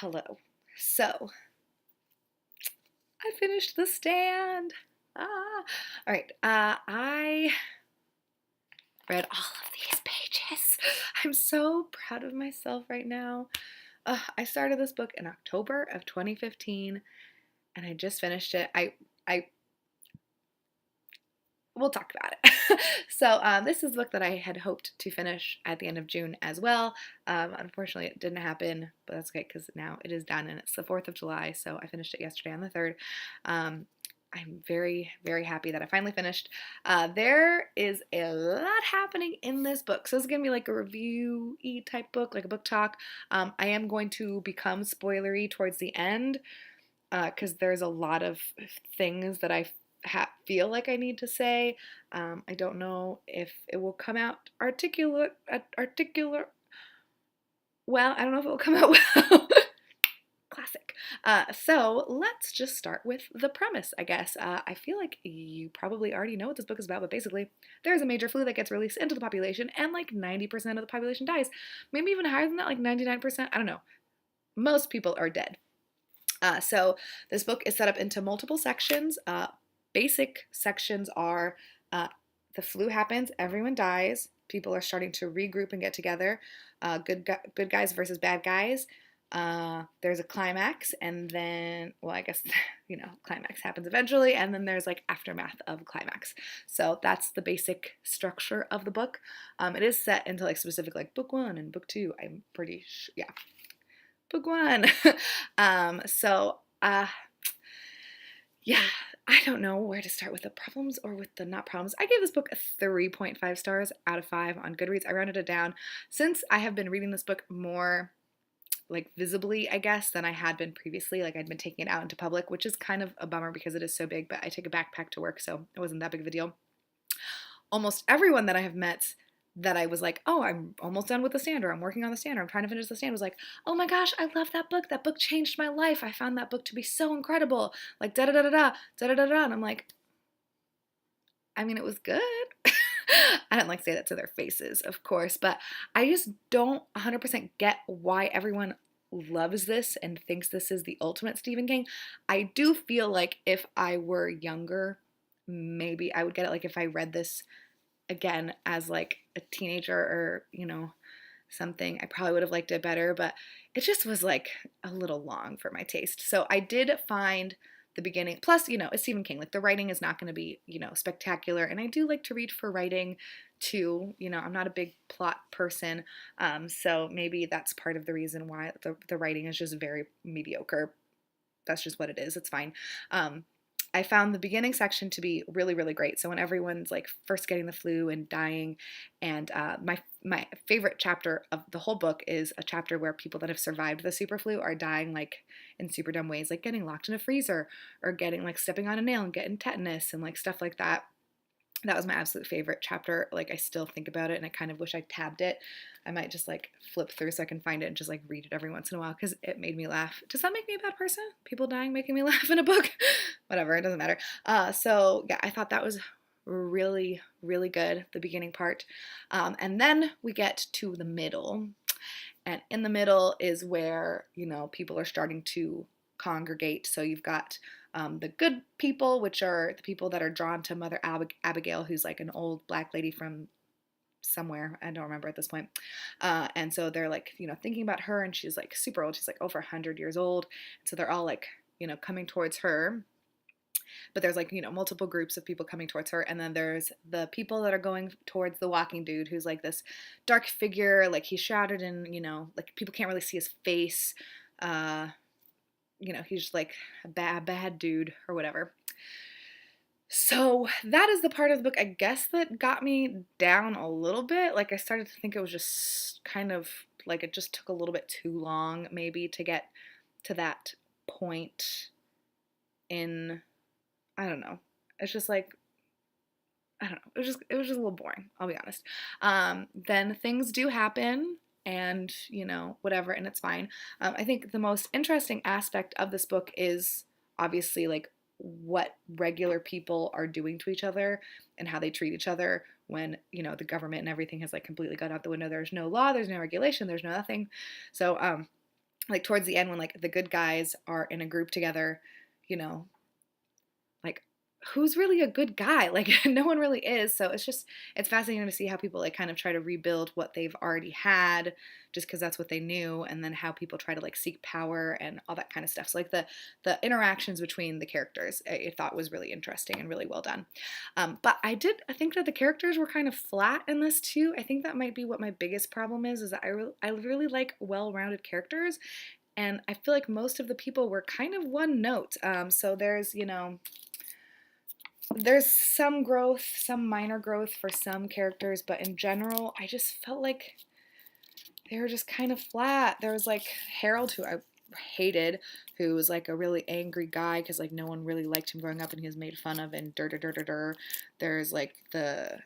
Hello. So, I finished The Stand. All right. I read all of these pages. I'm so proud of myself right now. I started this book in October of 2015, and I just finished it. I We'll talk about it. This is a book that I had hoped to finish at the end of June as well. Unfortunately, it didn't happen, but that's okay because now it is done and it's the 4th of July, so I finished it yesterday on the 3rd. I'm very, very happy that I finally finished. There is a lot happening in this book, so this is going to be like a review-y type book, like a book talk. I am going to become spoilery towards the end because there's a lot of things that I feel like I need to say. I don't know if it will come out articulate. Well, I don't know if it will come out well. Classic. So let's just start with the premise, I guess. I feel like you probably already know what this book is about, but basically, there's a major flu that gets released into the population, and like 90% of the population dies. Maybe even higher than that, like 99%. I don't know. Most people are dead. So this book is set up into multiple sections. Basic sections are the flu happens, everyone dies, people are starting to regroup and get together, good guys versus bad guys. There's a climax, and then, well, I guess, climax happens eventually, and then there's like aftermath of climax. So that's the basic structure of the book. It is set into like specific like book 1 and book 2. I'm pretty sure, yeah. Book 1. Yeah, I don't know where to start with the problems or with the not problems. I gave this book a 3.5 stars out of 5 on Goodreads. I rounded it down. Since I have been reading this book more like visibly, I guess, than I had been previously. Like I'd been taking it out into public, which is kind of a bummer because it is so big, but I take a backpack to work, so it wasn't that big of a deal. Almost everyone that I have met that I was like, oh, I'm almost done with The Stand, or I'm working on The Stand, or I'm trying to finish The Stand, was like, oh my gosh, I love that book. That book changed my life. I found that book to be so incredible. Like, da da da da da, da da da da. And I'm like, I mean, it was good. I don't like say that to their faces, of course, but I just don't 100% get why everyone loves this and thinks this is the ultimate Stephen King. I do feel like if I were younger, maybe I would get it. Like if I read this again as like a teenager or, something, I probably would have liked it better, but it just was like a little long for my taste. So I did find the beginning, plus, it's Stephen King. Like the writing is not going to be, spectacular. And I do like to read for writing too. I'm not a big plot person. So maybe that's part of the reason why the writing is just very mediocre. That's just what it is. It's fine. I found the beginning section to be really, really great. So when everyone's like first getting the flu and dying, and my favorite chapter of the whole book is a chapter where people that have survived the super flu are dying like in super dumb ways, like getting locked in a freezer or getting like stepping on a nail and getting tetanus and like stuff like that. That was my absolute favorite chapter. Like I still think about it and I kind of wish I tabbed it. I might just like flip through so I can find it and just like read it every once in a while because it made me laugh. Does that make me a bad person? People dying making me laugh in a book? Whatever, it doesn't matter. So yeah, I thought that was really, really good, the beginning part. And then we get to the middle. And in the middle is where, people are starting to congregate. So you've got the good people, which are the people that are drawn to Mother Abigail, who's like an old black lady from somewhere. I don't remember at this point. And so they're like, thinking about her, and she's like super old. She's like over 100 years old. So they're all like, coming towards her. But there's like, multiple groups of people coming towards her. And then there's the people that are going towards the walking dude, who's like this dark figure. Like he's shrouded in, like people can't really see his face. He's just like a bad dude or whatever. So that is the part of the book, I guess, that got me down a little bit. Like I started to think it was just kind of like it just took a little bit too long maybe to get to that point in, I don't know. It's just like, I don't know. It was just a little boring, I'll be honest. Then things do happen and, whatever, and it's fine. I think the most interesting aspect of this book is obviously like what regular people are doing to each other and how they treat each other when, the government and everything has like completely gone out the window. There's no law, there's no regulation, there's no nothing. So, like towards the end when like the good guys are in a group together, you know, like who's really a good guy? Like no one really is. So it's fascinating to see how people like kind of try to rebuild what they've already had just because that's what they knew, and then how people try to like seek power and all that kind of stuff. So like the interactions between the characters I thought was really interesting and really well done. But I think that the characters were kind of flat in this too. I think that might be what my biggest problem is that I really like well-rounded characters, and I feel like most of the people were kind of one note. So there's some growth, some minor growth for some characters, but in general, I just felt like they were just kind of flat. There was like Harold, who I hated, who was like a really angry guy because like no one really liked him growing up and he was made fun of and dur dur dur dur dur. There's like the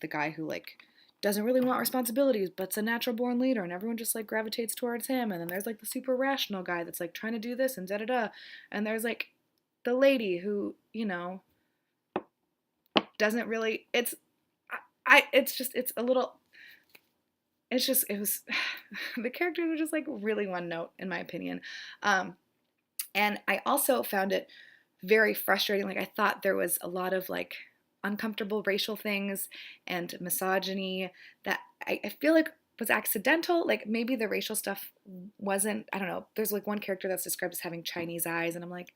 guy who like doesn't really want responsibilities but's a natural born leader and everyone just like gravitates towards him. And then there's like the super rational guy that's like trying to do this and da da da. And there's like the lady who, doesn't really, it's a little, it was, the characters were just like really one note in my opinion. And I also found it very frustrating. Like I thought there was a lot of like uncomfortable racial things and misogyny that I feel like was accidental. Like maybe the racial stuff wasn't, I don't know. There's like one character that's described as having Chinese eyes, and I'm like,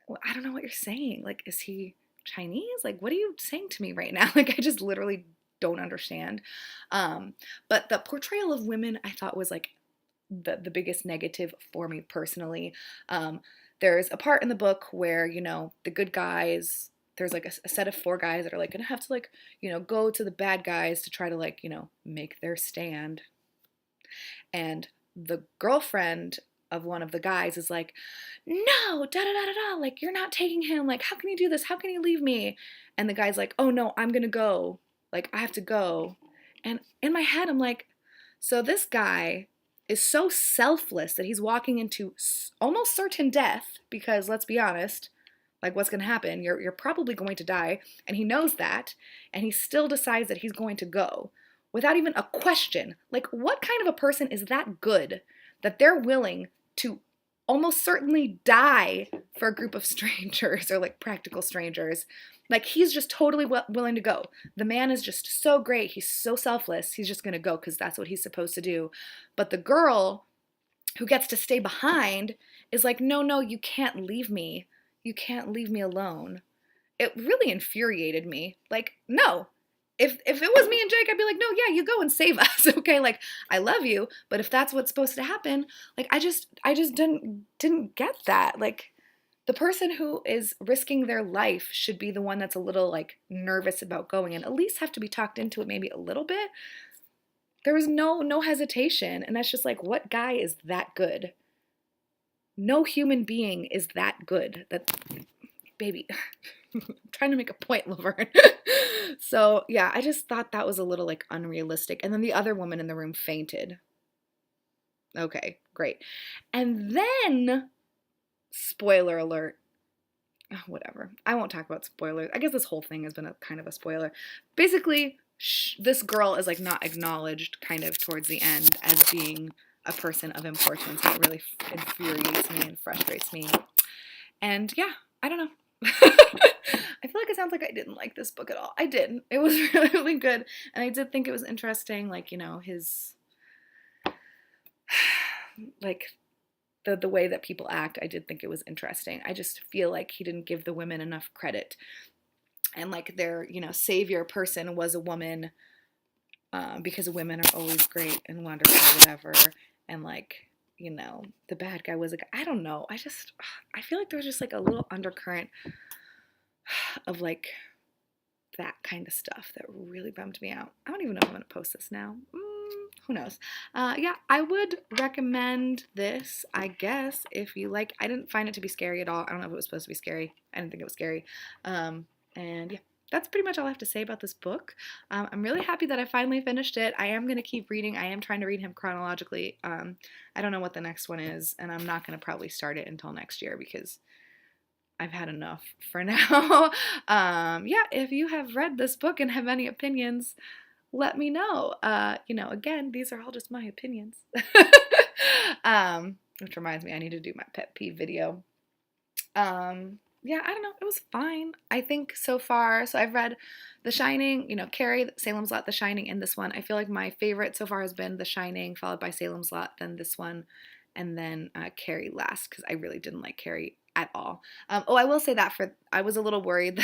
well, I don't know what you're saying. Like, is he Chinese? Like, what are you saying to me right now? Like, I just literally don't understand. But the portrayal of women I thought was like the biggest negative for me personally. There's a part in the book where, the good guys, there's like a set of 4 guys that are like gonna have to like, go to the bad guys to try to like, make their stand. And the girlfriend of one of the guys is like, no, da da da da da, like you're not taking him, like how can you do this? How can you leave me? And the guy's like, oh no, I'm gonna go. Like I have to go. And in my head, I'm like, so this guy is so selfless that he's walking into almost certain death because let's be honest, like what's going to happen? You're probably going to die, and he knows that, and he still decides that he's going to go without even a question. Like what kind of a person is that good that they're willing to almost certainly die for a group of strangers or like practical strangers? Like he's just totally willing to go. The man is just so great. He's so selfless. He's just going to go because that's what he's supposed to do. But the girl who gets to stay behind is like, no, no, you can't leave me. You can't leave me alone. It really infuriated me. Like, no. If it was me and Jake, I'd be like, no, yeah, you go and save us, okay? Like, I love you, but if that's what's supposed to happen, like, I just didn't get that. Like, the person who is risking their life should be the one that's a little like nervous about going and at least have to be talked into it maybe a little bit. There was no hesitation, and that's just like, what guy is that good? No human being is that good. That baby. I'm trying to make a point, Laverne. So yeah, I just thought that was a little like unrealistic. And then the other woman in the room fainted. Okay, great. And then, spoiler alert. Oh, whatever. I won't talk about spoilers. I guess this whole thing has been a kind of a spoiler. Basically, this girl is like not acknowledged kind of towards the end as being a person of importance. And it really infuriates me and frustrates me. And yeah, I don't know. I feel like it sounds like I didn't like this book at all. I didn't. It was really, really good. And I did think it was interesting, like, his, like, the way that people act. I did think it was interesting. I just feel like he didn't give the women enough credit. And, like, their, savior person was a woman, because women are always great and wonderful or whatever. And, like, the bad guy was a guy. I don't know. I feel like there's just, like, a little undercurrent of like that kind of stuff that really bummed me out. I don't even know if I'm going to post this now. Who knows? Yeah, I would recommend this, I guess, if you like. I didn't find it to be scary at all. I don't know if it was supposed to be scary. I didn't think it was scary. And yeah, that's pretty much all I have to say about this book. I'm really happy that I finally finished it. I am going to keep reading. I am trying to read him chronologically. I don't know what the next one is, and I'm not going to probably start it until next year because I've had enough for now. Yeah, if you have read this book and have any opinions, let me know. Again, these are all just my opinions. Which reminds me, I need to do my pet peeve video. Yeah, I don't know. It was fine. I think so far. So I've read The Shining, Carrie, Salem's Lot, The Shining, and this one. I feel like my favorite so far has been The Shining, followed by Salem's Lot, then this one, and then Carrie last, because I really didn't like Carrie at all. I will say that I was a little worried.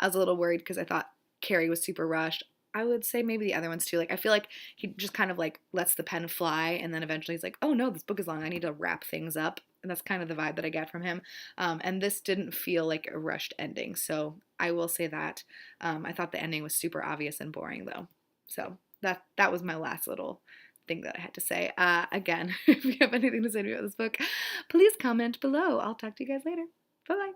I was a little worried because I thought Carrie was super rushed. I would say maybe the other ones too. Like I feel like he just kind of like lets the pen fly, and then eventually he's like, "Oh no, this book is long. I need to wrap things up." And that's kind of the vibe that I get from him. And this didn't feel like a rushed ending, so I will say that. I thought the ending was super obvious and boring though. So that was my last little thing that I had to say. Again, if you have anything to say to me about this book, please comment below. I'll talk to you guys later. Bye bye.